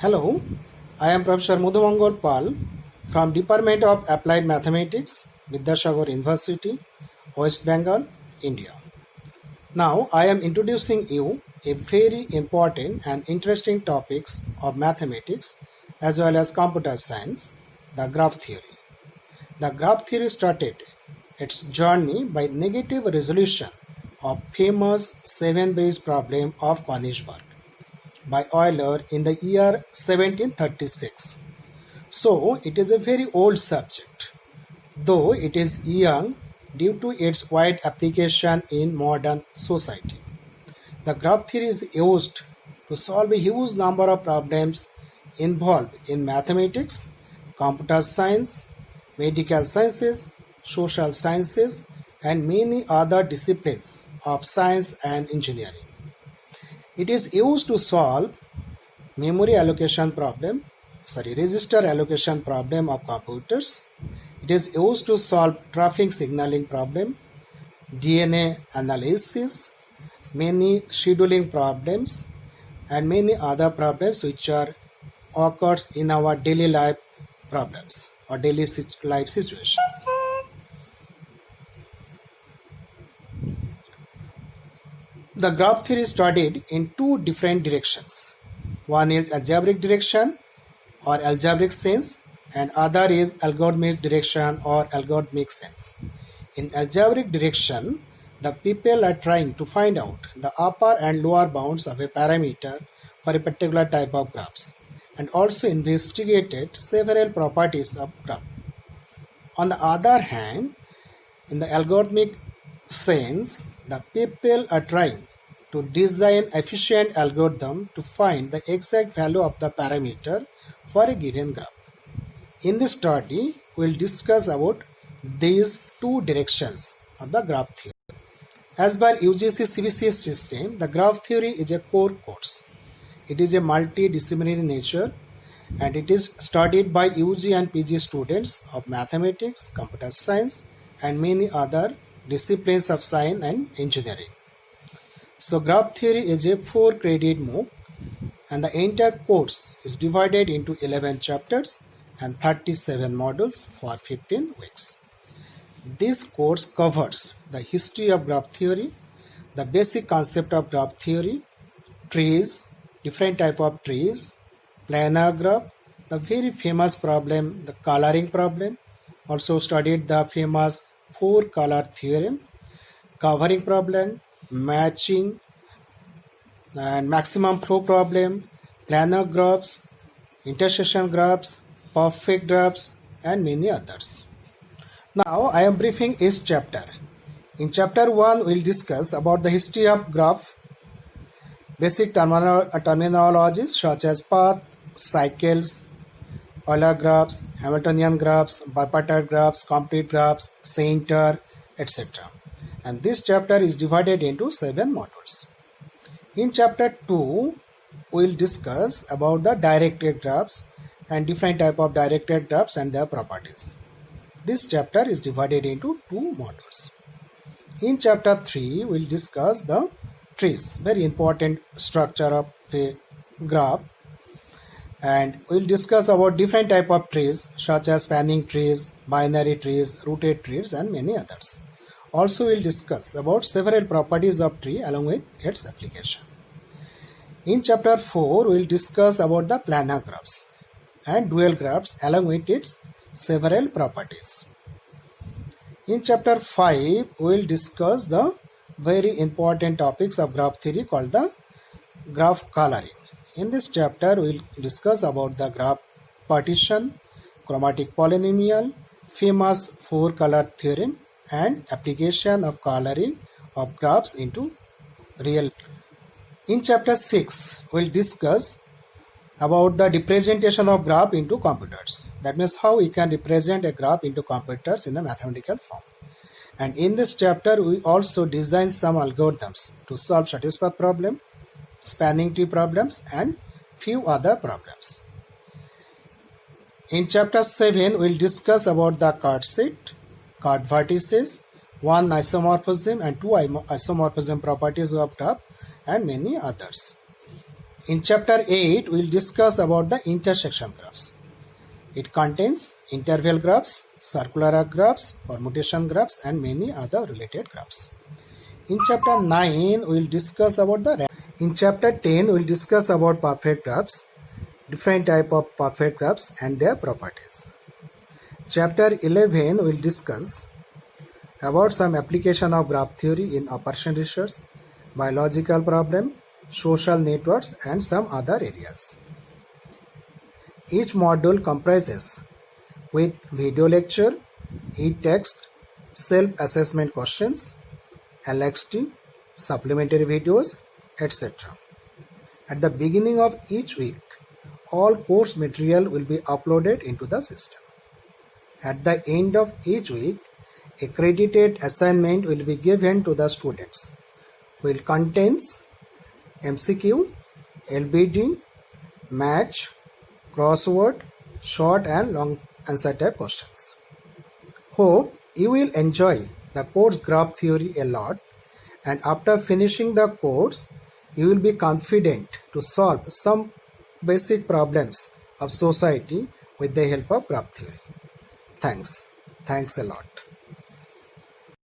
Hello, I am Professor Mudhumangol Pal from Department of Applied Mathematics, Vidyasagar University, West Bengal, India. Now I am introducing you a very important and interesting topics of mathematics as well as computer science, the graph theory. The graph theory started its journey by negative resolution of famous seven-base problem of Königsberg by Euler in the year 1736. So it is a very old subject, though it is young due to its wide application in modern society. The graph theory is used to solve a huge number of problems involved in mathematics, computer science, medical sciences, social sciences, and many other disciplines of science and engineering. It is used to solve register allocation problem of computers. It is used to solve traffic signaling problem, DNA analysis, many scheduling problems, and many other problems which occurs in our daily life problems or daily life situations. The graph theory is studied in two different directions. One is algebraic direction or algebraic sense, and other is algorithmic direction or algorithmic sense. In algebraic direction, the people are trying to find out the upper and lower bounds of a parameter for a particular type of graphs, and also investigated several properties of graph. On the other hand, in the algorithmic sense, the people are trying to design efficient algorithm to find the exact value of the parameter for a given graph. In this study, we will discuss about these two directions of the graph theory. As per UGC CBCS system, the graph theory is a core course. It is a multidisciplinary nature and it is studied by UG and PG students of mathematics, computer science, and many other disciplines of science and engineering. So graph theory is a 4-credit MOOC and the entire course is divided into 11 chapters and 37 modules for 15 weeks. This course covers the history of graph theory, the basic concept of graph theory, trees, different type of trees, planar graph, the very famous problem, the coloring problem, also studied the famous 4-color theorem, covering problem, matching and maximum flow problem, planar graphs, intersection graphs, perfect graphs, and many others. Now I am briefing each chapter. In chapter 1, we will discuss about the history of graph, basic terminologies such as path, cycles, Euler graphs, Hamiltonian graphs, bipartite graphs, complete graphs, center, etc. And this chapter is divided into 7 modules. In chapter 2, we will discuss about the directed graphs and different type of directed graphs and their properties. This chapter is divided into 2 modules. In chapter 3, we will discuss the trees, very important structure of a graph, and we will discuss about different type of trees such as spanning trees, binary trees, rooted trees, and many others. Also, we will discuss about several properties of tree along with its application. In chapter 4, we will discuss about the planar graphs and dual graphs along with its several properties. In chapter 5, we will discuss the very important topics of graph theory called the graph coloring. In this chapter, we will discuss about the graph partition, chromatic polynomial, famous 4-color theorem, and application of coloring of graphs into real. In chapter 6, we will discuss about the representation of graph into computers. That means how we can represent a graph into computers in a mathematical form. And in this chapter, we also design some algorithms to solve satisfied problem, spanning tree problems, and few other problems. In chapter 7, we will discuss about the card set, card vertices, one isomorphism and two isomorphism properties of graph, and many others. In chapter 8, we will discuss about the intersection graphs. It contains interval graphs, circular arc graphs, permutation graphs, and many other related graphs. In chapter 9, we will discuss about the. In chapter 10, we will discuss about perfect graphs, different type of perfect graphs and their properties. Chapter 11 will discuss about some application of graph theory in operation research, biological problem, social networks, and some other areas. Each module comprises with video lecture, e-text, self-assessment questions, LXT, supplementary videos, etc. At the beginning of each week, all course material will be uploaded into the system. At the end of each week, a credited assignment will be given to the students, which contains MCQ, LBD, match, crossword, short and long answer type questions. Hope you will enjoy the course graph theory a lot, and after finishing the course, you will be confident to solve some basic problems of society with the help of graph theory. Thanks a lot.